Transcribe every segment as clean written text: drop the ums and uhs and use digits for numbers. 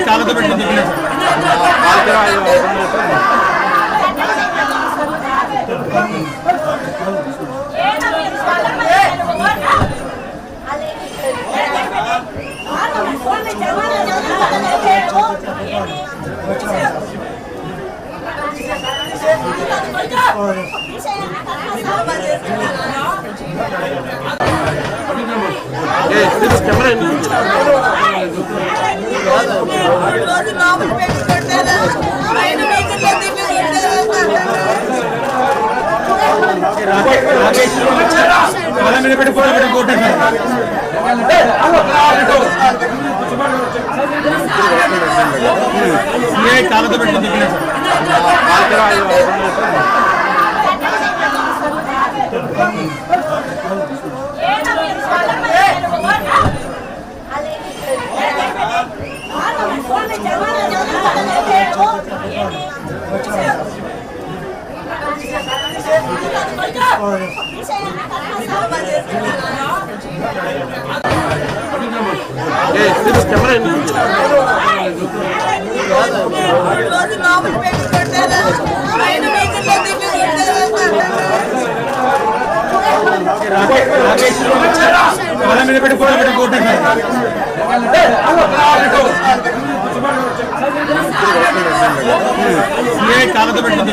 కాలతో పెట్టుకుంది కాలతో పెట్టుకుంది కాలతో పెట్టుకుంది కాలతో పెట్టుకుంది కాలతో పెట్టుకుంది కాలతో పెట్టుకుంది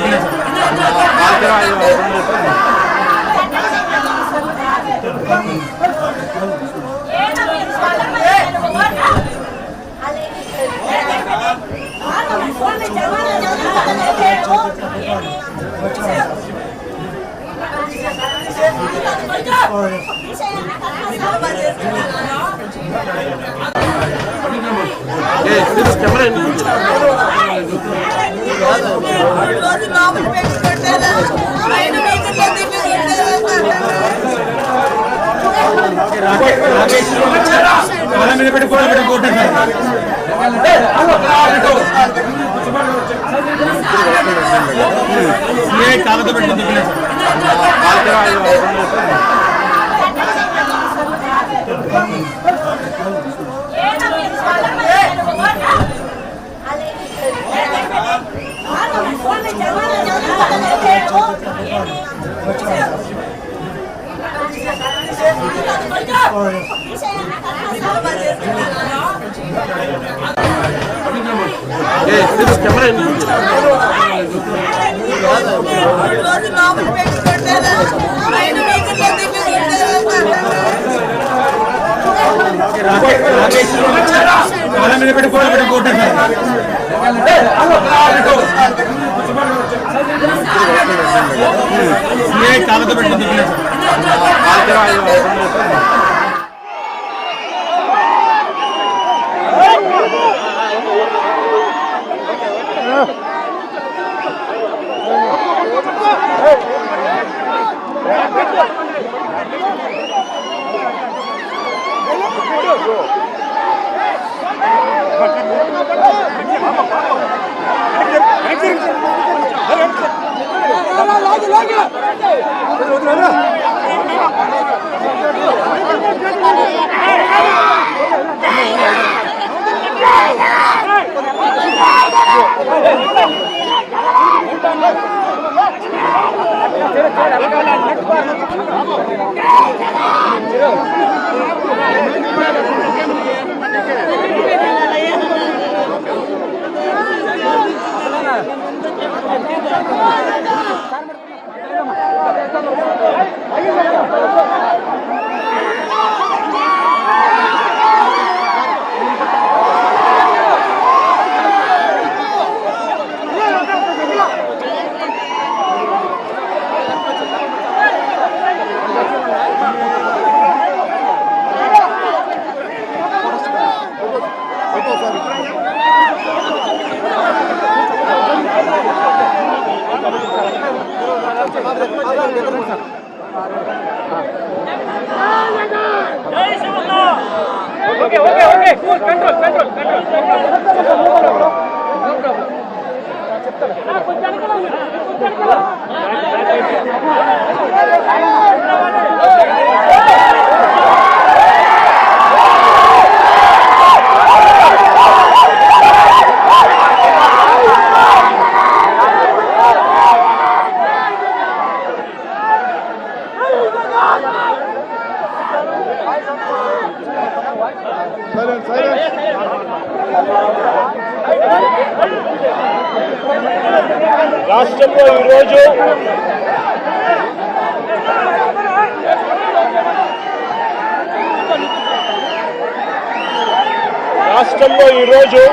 రాష్ట్రంలో ఈరోజు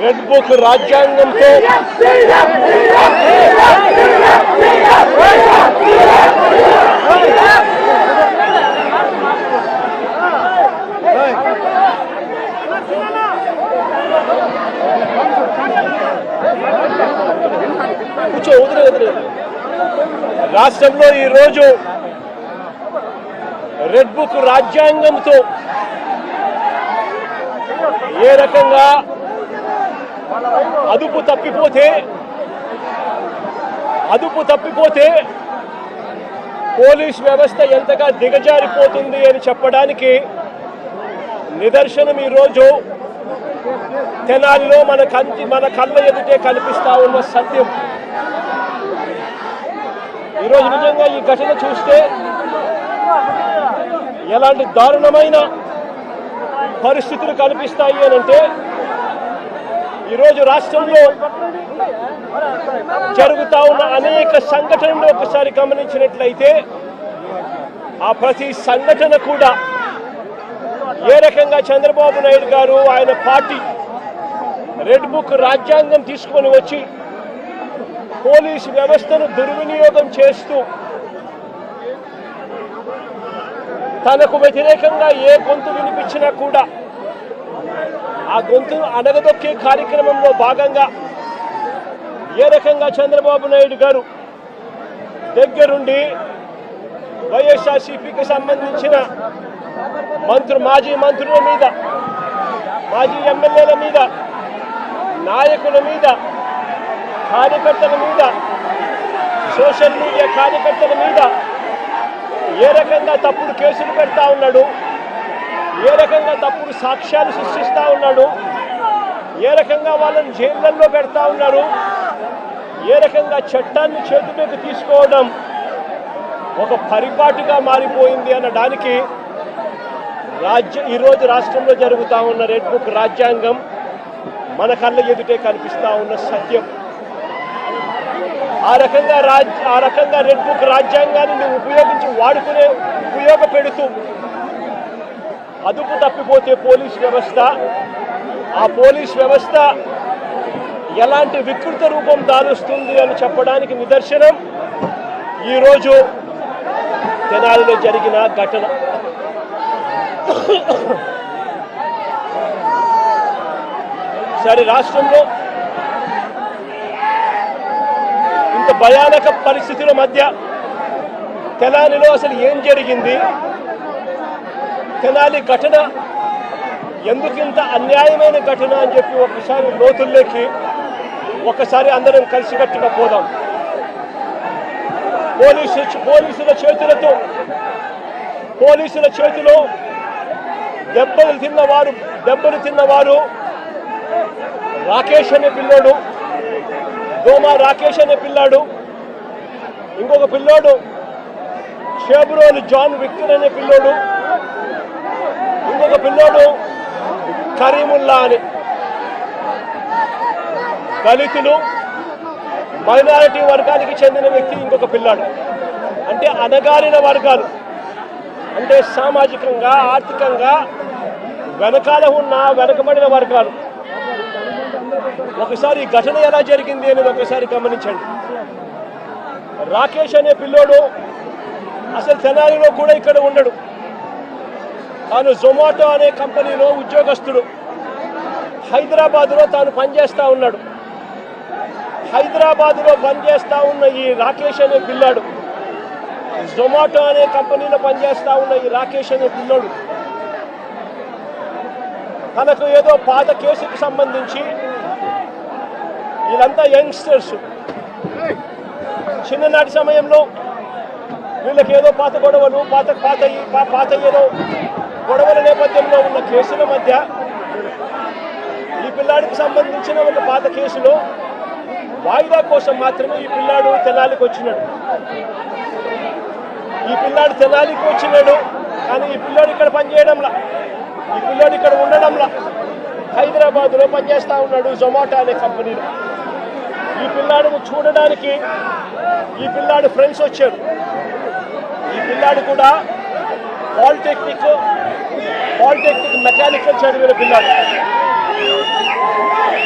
రెడ్ బుక్ రాజ్యాంగంతో రాష్ట్రంలో ఈరోజు రెడ్ బుక్ రాజ్యాంగంతో ఏ రకంగా అదుపు తప్పిపోతే పోలీస్ వ్యవస్థ ఎంతగా దిగజారిపోతుంది అని చెప్పడానికి నిదర్శనం ఈరోజు తెనాలిలో మన కళ్ళ ఎదుటే కనిపిస్తా ఉన్న సత్యం. ఈరోజు నిజంగా ఈ ఘటన చూస్తే ఎలాంటి దారుణమైన పరిస్థితులు కనిపిస్తాయి అనంటే, ఈరోజు రాష్ట్రంలో జరుగుతా ఉన్న అనేక సంఘటనలు ఒకసారి గమనించినట్లయితే ఆ ప్రతి సంఘటన కూడా ఏ రకంగా చంద్రబాబు నాయుడు గారు ఆయన పార్టీ రెడ్ బుక్ రాజ్యాంగం తీసుకొని వచ్చి పోలీసు వ్యవస్థను దుర్వినియోగం చేస్తూ తనకు వ్యతిరేకంగా ఏ గొంతు వినిపించినా కూడా ఆ గొంతును అణగదొక్కే కార్యక్రమంలో భాగంగా ఏ రకంగా చంద్రబాబు నాయుడు గారు దగ్గరుండి వైఎస్ఆర్సీపీకి సంబంధించిన మాజీ మంత్రుల మీద, మాజీ ఎమ్మెల్యేల మీద, నాయకుల మీద, కార్యకర్తల మీద, సోషల్ మీడియా కార్యకర్తల మీద ఏ రకంగా తప్పుడు కేసులు పెడతా ఉన్నాడు, ఏ రకంగా తప్పుడు సాక్ష్యాలు సృష్టిస్తూ ఉన్నాడు, ఏ రకంగా వాళ్ళని జైళ్ళల్లో పెడతా ఉన్నారు, ఏ రకంగా చట్టాన్ని చేతిలోకి తీసుకోవడం ఒక పరిపాటిగా మారిపోయింది అనడానికి ఈరోజు రాష్ట్రంలో జరుగుతూ ఉన్న రెడ్ బుక్ రాజ్యాంగం మన కళ్ళ ఎదుటే కనిపిస్తూ ఉన్న సత్యం. ఆ రకంగా రెడ్ బుక్ రాజ్యాంగాన్ని ఉపయోగపెడుతూ అదుపు తప్పిపోతే పోలీస్ వ్యవస్థ, ఆ పోలీస్ వ్యవస్థ ఎలాంటి వికృత రూపం దాలుస్తుంది అని చెప్పడానికి నిదర్శనం ఈరోజు తెనాలిలో జరిగిన ఘటన. సరే, రాష్ట్రంలో ఇంత భయానక పరిస్థితుల మధ్య తెనాలిలో అసలు ఏం జరిగింది, తెనాలి ఘటన ఎందుకింత అన్యాయమైన ఘటన అని చెప్పి ఒకసారి లోతుల్లోకి అందరం కలిసికట్టుగా పోదాం. పోలీసుల చేతిలో దెబ్బలు తిన్నవారు రాకేష్ అనే పిల్లోడు, దోమా రాకేష్ అనే పిల్లాడు, ఇంకొక పిల్లోడు షేబ్రోలు జాన్ విక్టర్ అనే పిల్లోడు, ఇంకొక పిల్లోడు కరీముల్లా అని. దళితులు, మైనారిటీ వర్గానికి చెందిన వ్యక్తి ఇంకొక పిల్లాడు. అంటే అణగారిన వర్గాలు, అంటే సామాజికంగా ఆర్థికంగా వెనకబడిన వర్గాలు. ఒకసారి ఈ ఘటన ఎలా జరిగింది అనేది ఒకసారి గమనించండి. రాకేష్ అనే పిల్లోడు అసలు తెనాలిలో కూడా ఇక్కడ ఉండడు. తాను జొమాటో అనే కంపెనీలో ఉద్యోగస్తుడు. హైదరాబాద్లో తాను పనిచేస్తూ ఉన్నాడు. హైదరాబాద్లో పనిచేస్తూ ఉన్న ఈ రాకేష్ అనే పిల్లాడు, జొమాటో అనే కంపెనీలో పనిచేస్తూ ఉన్న ఈ రాకేష్ అనే పిల్లోడు తనకు ఏదో పాత కేసుకు సంబంధించి, వీళ్ళంతా యంగ్స్టర్స్, చిన్ననాటి సమయంలో వీళ్ళకి ఏదో పాత గొడవలు, పాత ఏదో గొడవల నేపథ్యంలో ఉన్న కేసుల మధ్య ఈ పిల్లాడికి సంబంధించిన ఒక పాత కేసులో వాయిదా కోసం మాత్రమే ఈ పిల్లాడు తెనాలికి వచ్చినాడు. కానీ ఈ పిల్లాడు ఇక్కడ పనిచేయడంలా, ఈ పిల్లాడు ఇక్కడ ఉండడంలా, హైదరాబాద్లో పనిచేస్తూ ఉన్నాడు జొమాటో అనే కంపెనీలో. ఈ పిల్లాడిని చూడడానికి ఈ పిల్లాడు ఫ్రెండ్స్ వచ్చారు. ఈ పిల్లాడు కూడా పాలిటెక్నిక్ మెకానికల్ చదివిన పిల్లాడు.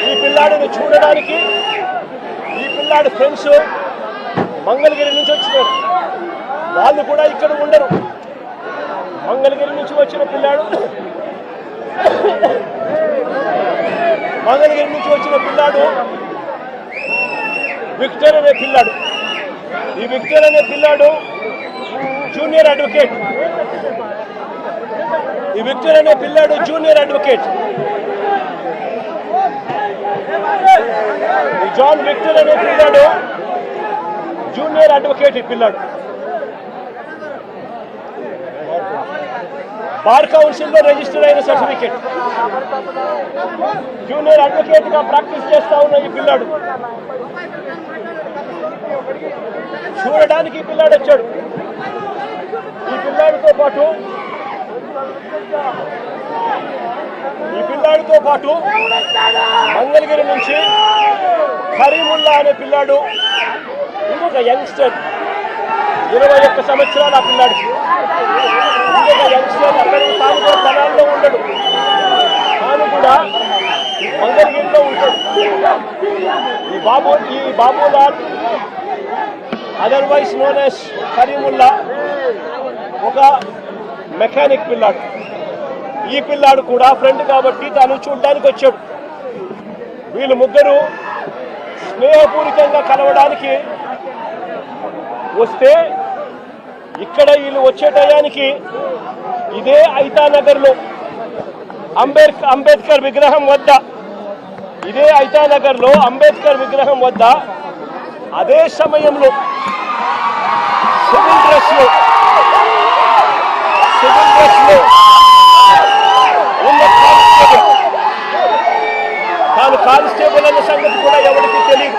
ఈ పిల్లాడిని చూడడానికి ఈ పిల్లాడి ఫ్రెండ్స్ మంగళగిరి నుంచి వచ్చినారు. వాళ్ళు కూడా ఇక్కడ ఉండరు. మంగళగిరి నుంచి వచ్చిన పిల్లాడు విక్టర్ అనే పిల్లాడు. ఈ విక్టర్ అనే పిల్లాడు జూనియర్ అడ్వకేట్. జాన్ విక్టర్ అనే పిల్లాడు జూనియర్ అడ్వకేట్. ఈ పిల్లాడు బార్ కౌన్సిల్లో రిజిస్టర్ అయిన సర్టిఫికేట్. జూనియర్ అడ్వకేట్ గా ప్రాక్టీస్ చేస్తా ఉన్న ఈ పిల్లాడు చూడడానికి ఈ పిల్లాడు వచ్చాడు. ఈ పిల్లాడితో పాటు మంగళగిరి నుంచి కరీముల్లా అనే పిల్లాడు, ఇంకొక యంగ్స్టర్, 21 సంవత్సరాలు ఆ పిల్లాడికి. ఇంకొక యంగ్స్టర్ అక్కడికి తాను తెనాల్లో ఉండడు, తాను కూడా మంగళగిరిలో ఉంటాడు. ఈ Babulal otherwise known as Karimulla ఒక మెకానిక్ పిల్లాడు. ఈ పిల్లాడు కూడా ఫ్రెండ్ కాబట్టి తాను చూడడానికి వచ్చాడు. వీళ్ళు ముగ్గురు స్నేహపూరితంగా కలవడానికి వస్తే ఇక్కడ వీళ్ళు వచ్చే టయానికి ఇదే ఐతానగర్లో అంబేద్కర్ విగ్రహం వద్ద అదే సమయంలో సివిల్ డ్రెస్ లో ఉన్న తాను కానిస్టేబుల్ అన్న సంగతి కూడా ఎవరికి తెలియదు.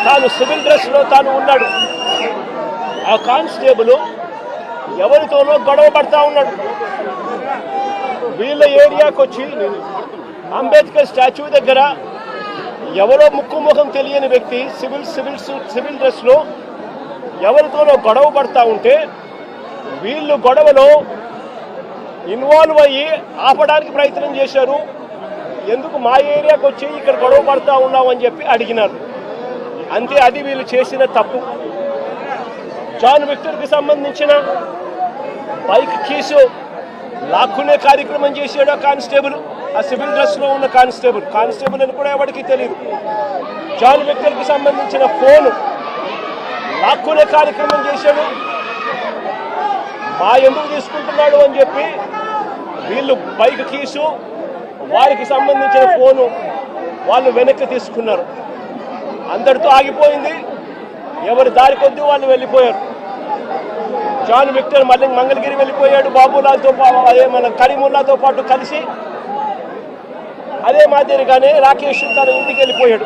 తాను సివిల్ డ్రెస్ లో తాను ఉన్నాడు. ఆ కానిస్టేబుల్ ఎవరితోనో గొడవ పడతా ఉన్నాడు. వీళ్ళ ఏరియాకి వచ్చి అంబేద్కర్ స్టాచ్యూ దగ్గర ఎవరో ముఖం తెలియని వ్యక్తి సివిల్ డ్రెస్ లో ఎవరితోనో గొడవ పడతా ఉంటే వీళ్ళు గొడవలో ఇన్వాల్వ్ అయ్యి ఆపడానికి ప్రయత్నం చేశారు. ఎందుకు మా ఏరియాకి వచ్చి ఇక్కడ గొడవ పడతా ఉన్నామని చెప్పి అడిగినారు. అంతే, అది వీళ్ళు చేసిన తప్పు. జాన్ విక్టర్కి సంబంధించిన బైక్ కీసు లాక్కునే కార్యక్రమం చేశాడు ఆ కానిస్టేబుల్, ఆ సివిల్ డ్రెస్ లో ఉన్న కానిస్టేబుల్ అని కూడా ఎవరికి తెలియదు. జాన్ విక్టర్కి సంబంధించిన ఫోను లాక్కునే కార్యక్రమం చేశాడు. మా ఎందుకు తీసుకుంటున్నాడు అని చెప్పి వీళ్ళు బైక్ కీసు, వారికి సంబంధించిన ఫోను వాళ్ళు వెనక్కి తీసుకున్నారు. అందరితో ఆగిపోయింది. ఎవరి దారి కొద్దీ వాళ్ళు వెళ్ళిపోయారు. జాన్ విక్టర్ మళ్ళీ మంగళగిరి వెళ్ళిపోయాడు. బాబులాల్తో అదే మన కరీముల్లాతో పాటు కలిసి అదే మాదిరిగానే రాకేష్ తన ఇంటికి వెళ్ళిపోయాడు.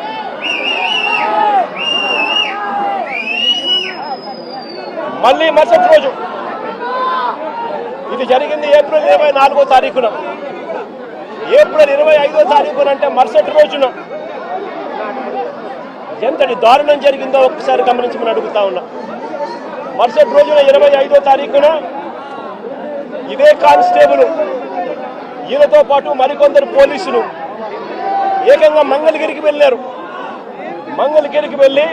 మళ్ళీ మరుసటి రోజు, ఇది జరిగింది ఏప్రిల్ 24వ తారీఖున. ఏప్రిల్ 25వ తారీఖున అంటే మరుసటి రోజున ఎంతటి దారుణం జరిగిందో ఒక్కసారి గమనించమని అడుగుతా ఉన్నా. మరుసటి రోజున 25వ తారీఖున ఇదే కానిస్టేబుల్ ఈయనతో పాటు మరికొందరు పోలీసులు ఏకంగా మంగళగిరికి వెళ్ళారు. మంగళగిరికి వెళ్ళి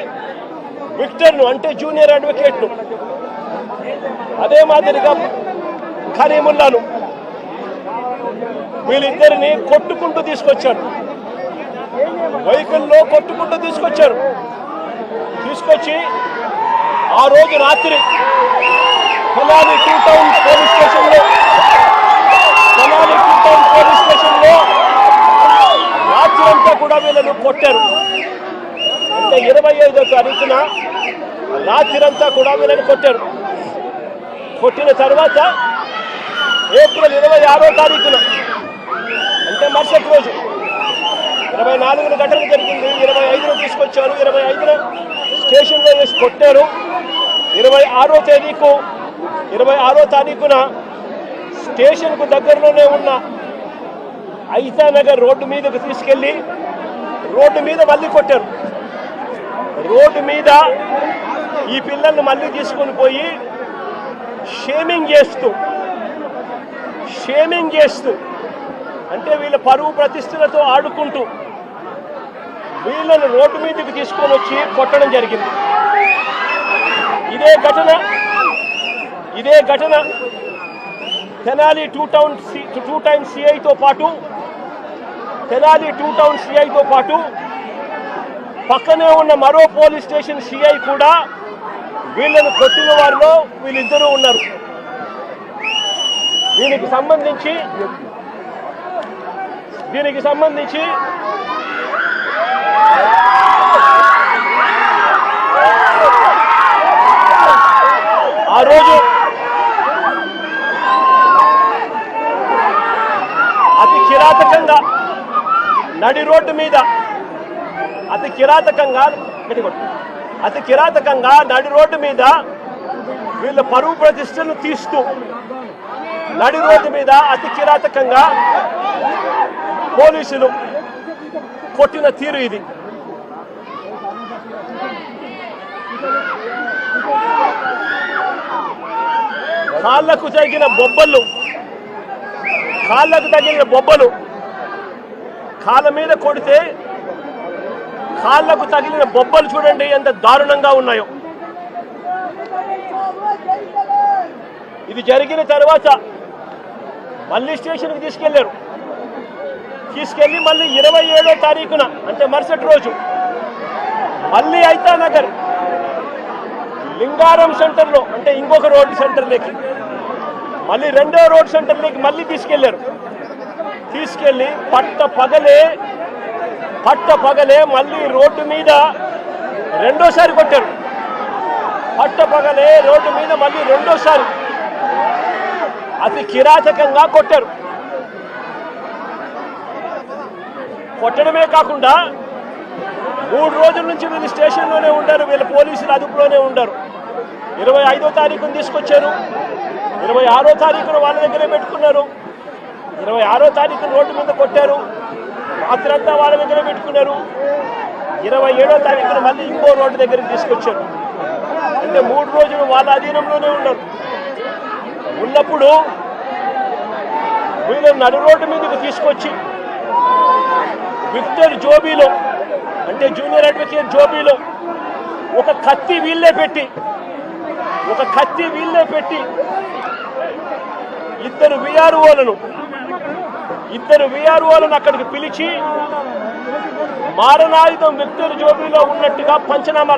విక్టర్ను అంటే జూనియర్ అడ్వకేట్ను, అదే మాదిరిగా కరీముల్లాను వీళ్ళిద్దరిని కొట్టుకుంటూ తీసుకొచ్చారు, వెహికల్లో కొట్టుకుంటూ తీసుకొచ్చారు. తీసుకొచ్చి ఆ రోజు రాత్రి తెనాలి 2 టౌన్ పోలీస్ స్టేషన్లో రాత్రి అంతా కూడా వీళ్ళను కొట్టారు. అంటే 25వ తారీఖున రాత్రి అంతా కూడా వీళ్ళని కొట్టారు. కొట్టిన తర్వాత ఏప్రిల్ 26వ తారీఖున అంటే మరుసటి రోజు 24న ఘటన జరిగింది. 25న తీసుకొచ్చారు, 25న స్టేషన్లో వేసి కొట్టారు. 26వ తారీఖున స్టేషన్కు దగ్గరలోనే ఉన్న ఐతానగర్ రోడ్డు మీదకు తీసుకెళ్లి రోడ్డు మీద మళ్ళీ కొట్టారు. రోడ్డు మీద ఈ పిల్లల్ని మళ్ళీ తీసుకొని పోయి షేమింగ్ చేస్తూ అంటే వీళ్ళ పరువు ప్రతిష్టలతో ఆడుకుంటూ వీళ్ళను రోడ్డు మీదకి తీసుకొని వచ్చి కొట్టడం జరిగింది. ఇదే ఘటన తెనాలి 2 టౌన్ సిఐతో పాటు పక్కనే ఉన్న మరో పోలీస్ స్టేషన్ సిఐ కూడా వీళ్ళను కొట్టిన వారిలో వీళ్ళిద్దరూ ఉన్నారు. దీనికి సంబంధించి ఆ రోజు అతి కిరాతకంగా నడి రోడ్డు మీద అతి కిరాతకంగా నడి రోడ్డు మీద వీళ్ళ పరువు ప్రతిష్టను తీస్తూ నడి రోడ్డు మీద అతి కిరాతకంగా పోలీసులు కొట్టిన తీరు ఇది. కాళ్ళకు తగిలిన బొబ్బలు కాళ్ళ మీద కొడితే కాళ్ళకు తగిలిన బొబ్బలు చూడండి ఎంత దారుణంగా ఉన్నాయో. ఇది జరిగిన తర్వాత మళ్ళీ స్టేషన్కి తీసుకెళ్లి మళ్ళీ 27వ తారీఖున అంటే మరుసటి రోజు మళ్ళీ ఐతానగర్ లింగారం సెంటర్లో అంటే ఇంకొక రోడ్డు సెంటర్లోకి మళ్ళీ 2వ రోడ్ సెంటర్లోకి మళ్ళీ తీసుకెళ్లి పట్ట పగలే మళ్ళీ రోడ్డు మీద రెండోసారి కొట్టారు. రోడ్డు మీద మళ్ళీ రెండోసారి అతి కిరాతకంగా కొట్టారు. కొట్టడమే కాకుండా 3 రోజుల నుంచి వీళ్ళు స్టేషన్లోనే ఉంటారు, వీళ్ళ పోలీసులు అదుపులోనే ఉంటారు. 25వ తారీఖున తీసుకొచ్చారు, 26వ తారీఖున వాళ్ళ దగ్గరే పెట్టుకున్నారు, 26వ తారీఖున రోడ్డు మీద కొట్టారు, రాత్రంతా వాళ్ళ దగ్గర పెట్టుకున్నారు. 27వ తారీఖున మళ్ళీ ఇంకో రోడ్డు దగ్గరికి తీసుకొచ్చారు. అంటే 3 రోజులు వాళ్ళ అధీనంలోనే ఉన్నప్పుడు వీళ్ళు నడు రోడ్డు మీదకి తీసుకొచ్చి విక్టర్ జోబీలో అంటే జూనియర్ అడ్వకేట్ జోబీలో ఒక కత్తి వీళ్ళే పెట్టి ఇద్దరు విఆర్ఓలను అక్కడికి పిలిచి మారణాయుధం విక్టర్ జోబీలో ఉన్నట్టుగా పంచనామా